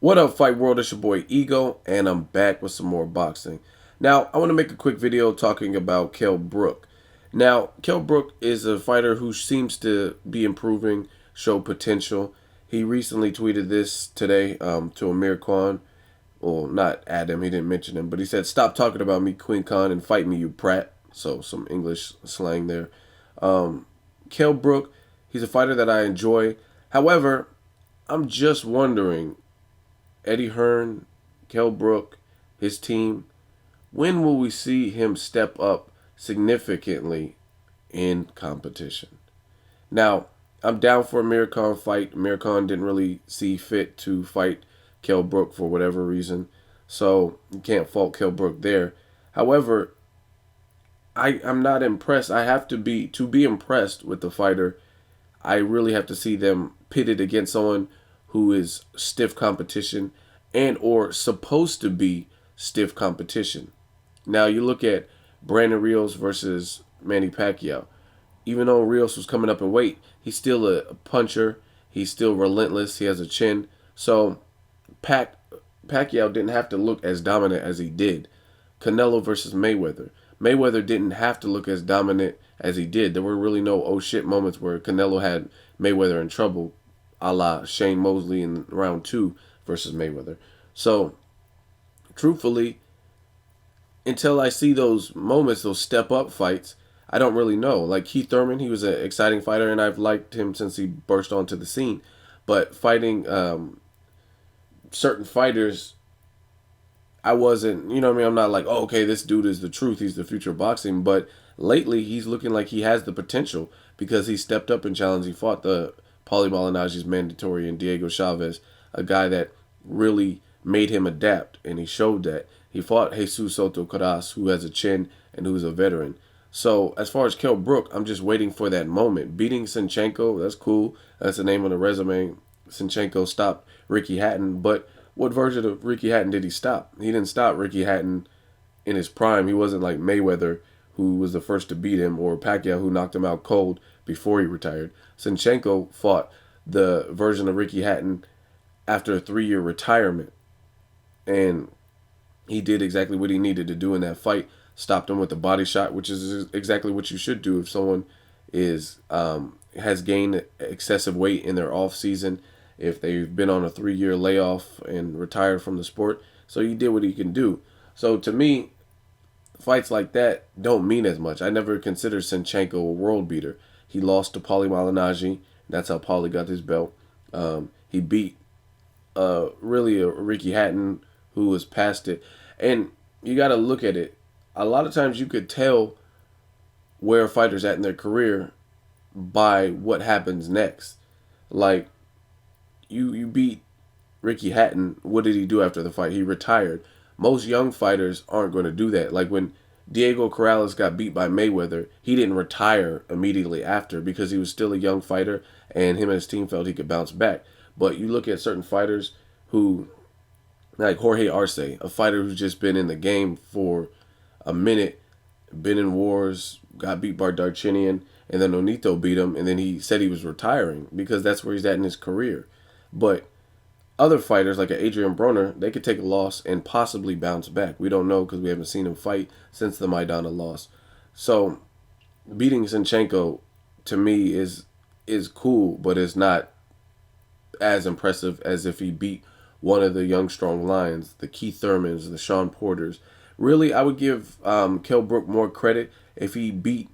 What up, Fight World? It's your boy Ego, and I'm back with some more boxing. Now, I want to make a quick video talking about Kell Brook. Now, Kell Brook is a fighter who seems to be improving, show potential. He recently tweeted this today to Amir Khan. Well, not at him, he didn't mention him, but he said, "Stop talking about me, Queen Khan, and fight me, you prat." So, some English slang there. Kell Brook, he's a fighter that I enjoy. However, I'm just wondering, Eddie Hearn, Kell Brook, his team, when will we see him step up significantly in competition? Now, I'm down for a Amir Khan fight. Amir Khan didn't really see fit to fight Kell Brook for whatever reason, so you can't fault Kell Brook there. However, I'm not impressed. I have to be impressed with the fighter. I really have to see them pitted against someone who is stiff competition and or supposed to be stiff competition. Now you look at Brandon Rios versus Manny Pacquiao. Even though Rios was coming up in weight, he's still a puncher. He's still relentless. He has a chin. So Pacquiao didn't have to look as dominant as he did. Canelo versus Mayweather. Mayweather didn't have to look as dominant as he did. There were really no oh shit moments where Canelo had Mayweather in trouble, a la Shane Mosley in round 2 versus Mayweather. So, truthfully, until I see those moments, those step up fights, I don't really know. Like Keith Thurman, he was an exciting fighter, and I've liked him since he burst onto the scene. But fighting certain fighters, I wasn't, you know what I mean? I'm not like, oh, okay, this dude is the truth. He's the future of boxing. But lately, he's looking like he has the potential because he stepped up in challenge. He fought the Paulie Malignaggi's mandatory and Diego Chavez, a guy that really made him adapt, and he showed that. He fought Jesus Soto Caras, who has a chin and who's a veteran. So as far as Kell Brook, I'm just waiting for that moment. Beating Sinchenko, that's cool. That's the name on the resume. Sinchenko stopped Ricky Hatton, but what version of Ricky Hatton did he stop? He didn't stop Ricky Hatton in his prime. He wasn't like Mayweather, who was the first to beat him, or Pacquiao, who knocked him out cold before he retired. Sinchenko fought the version of Ricky Hatton after a 3-year retirement, and he did exactly what he needed to do in that fight. Stopped him with a body shot, which is exactly what you should do if someone is has gained excessive weight in their off season, if they've been on a 3-year layoff and retired from the sport. So he did what he can do. So to me, fights like that don't mean as much. I never considered Sinchenko a world beater. He lost to Paulie Malignaggi. That's how Paulie got his belt. He beat really a Ricky Hatton who was past it. And you got to look at it. A lot of times you could tell where a fighter's at in their career by what happens next. Like, you beat Ricky Hatton. What did he do after the fight? He retired. Most young fighters aren't going to do that. Like when Diego Corrales got beat by Mayweather, he didn't retire immediately after because he was still a young fighter and him and his team felt he could bounce back. But you look at certain fighters who, like Jorge Arce, a fighter who's just been in the game for a minute, been in wars, got beat by Darchinian, and then Onito beat him, and then he said he was retiring because that's where he's at in his career. But other fighters, like Adrian Broner, they could take a loss and possibly bounce back. We don't know because we haven't seen him fight since the Maidana loss. So beating Sinchenko, to me, is cool, but it's not as impressive as if he beat one of the young, strong lions, the Keith Thurmans, the Sean Porters. Really, I would give Kell Brook more credit if he beat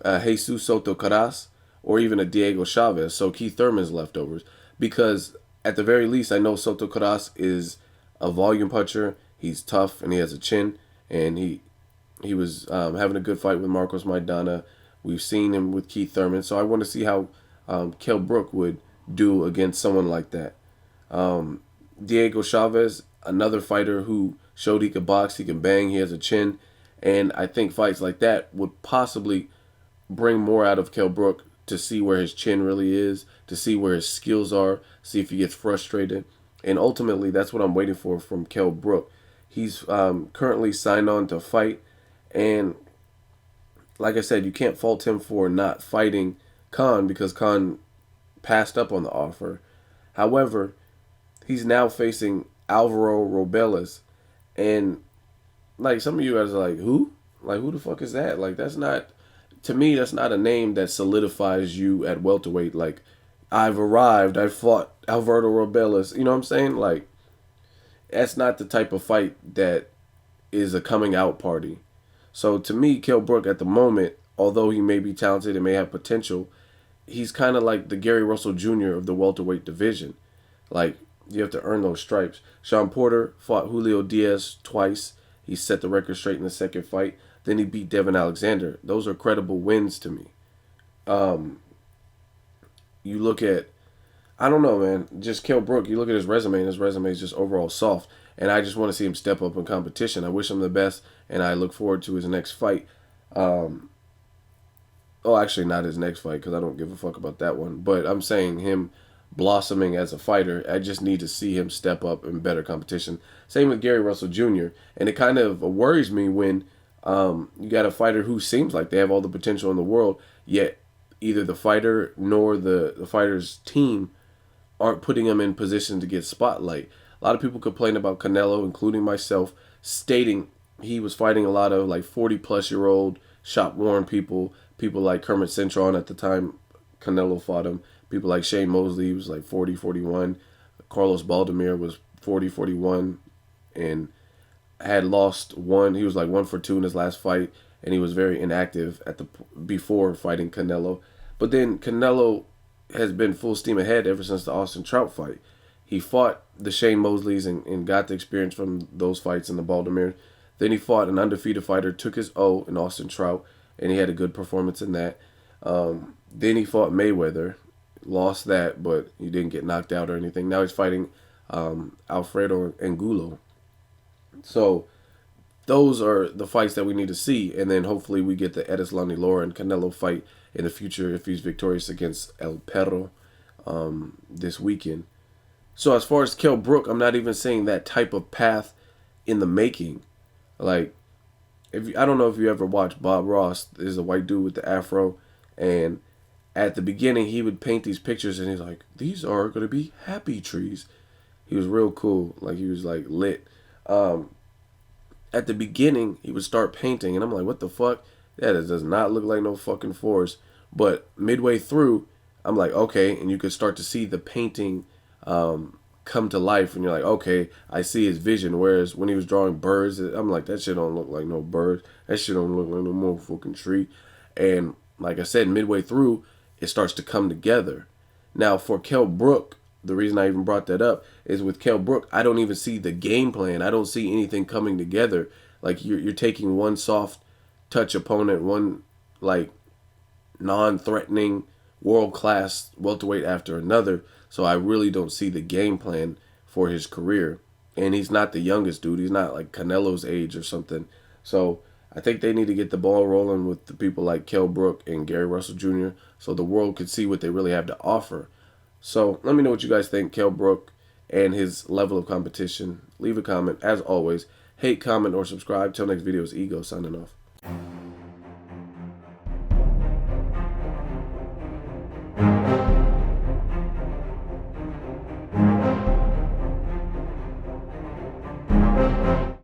Jesus Soto Caras or even a Diego Chavez, so Keith Thurman's leftovers. Because at the very least, I know Soto Caras is a volume puncher. He's tough and he has a chin. And he was having a good fight with Marcos Maidana. We've seen him with Keith Thurman. So I want to see how Kell Brook would do against someone like that. Diego Chavez, another fighter who showed he could box, he can bang, he has a chin. And I think fights like that would possibly bring more out of Kell Brook to see where his chin really is, to see where his skills are, see if he gets frustrated. And ultimately, that's what I'm waiting for from Kell Brook. He's currently signed on to fight. And like I said, you can't fault him for not fighting Khan because Khan passed up on the offer. However, he's now facing Alvaro Robles. And like some of you guys are like, who? Like who the fuck is that? Like that's not, to me, that's not a name that solidifies you at welterweight. Like I've arrived, I fought Alvaro Robles. You know what I'm saying? Like that's not the type of fight that is a coming out party. So to me, Kell Brook at the moment, although he may be talented and may have potential, he's kind of like the Gary Russell Jr. of the welterweight division. Like you have to earn those stripes. Sean Porter fought Julio Diaz twice. He set the record straight in the second fight. Then he beat Devin Alexander. Those are credible wins to me. You look at, I don't know, man, just Kell Brook, you look at his resume, and his resume is just overall soft. And I just want to see him step up in competition. I wish him the best, and I look forward to his next fight. Oh, actually, not his next fight, because I don't give a fuck about that one. But I'm saying him blossoming as a fighter. I just need to see him step up in better competition. Same with Gary Russell Jr. And it kind of worries me when you got a fighter who seems like they have all the potential in the world, yet either the fighter nor the fighter's team aren't putting him in position to get spotlight. A lot of people complain about Canelo, including myself, stating he was fighting a lot of like 40-plus-year-old shop-worn people. People like Kermit Cintron at the time Canelo fought him. People like Shane Mosley was like 40, 41. Carlos Baldomir was 40, 41 and had lost one. He was like 1 for 2 in his last fight, and he was very inactive at the before fighting Canelo. But then Canelo has been full steam ahead ever since the Austin Trout fight. He fought the Shane Mosleys and got the experience from those fights in the Baldomir. Then he fought an undefeated fighter, took his O in Austin Trout, and he had a good performance in that. Then he fought Mayweather, lost that, but he didn't get knocked out or anything. Now he's fighting Alfredo Angulo. So those are the fights that we need to see, and then hopefully we get the Edeslani Lara and Canelo fight in the future if he's victorious against El Perro this weekend. So as far as Kell Brook, I'm not even saying that type of path in the making. Like, I don't know if you ever watched Bob Ross. There's a white dude with the afro, and at the beginning he would paint these pictures, and he's like, "These are going to be happy trees." He was real cool. Like he was like lit. At the beginning he would start painting, and I'm like, "What the fuck? That does not look like no fucking forest." But midway through, I'm like, okay, and you could start to see the painting come to life, and you're like, okay, I see his vision. Whereas when he was drawing birds, I'm like, that shit don't look like no bird. That shit don't look like no motherfucking tree. And like I said, midway through, it starts to come together. Now for Kell Brook, the reason I even brought that up is with Kell Brook, I don't even see the game plan. I don't see anything coming together. Like you're taking one soft touch opponent, one like non-threatening world-class welterweight after another. So I really don't see the game plan for his career. And he's not the youngest dude. He's not like Canelo's age or something. So I think they need to get the ball rolling with the people like Kell Brook and Gary Russell Jr. so the world could see what they really have to offer. So let me know what you guys think, Kell Brook and his level of competition. Leave a comment. As always, hate, comment, or subscribe. Till next video, is Ego signing off.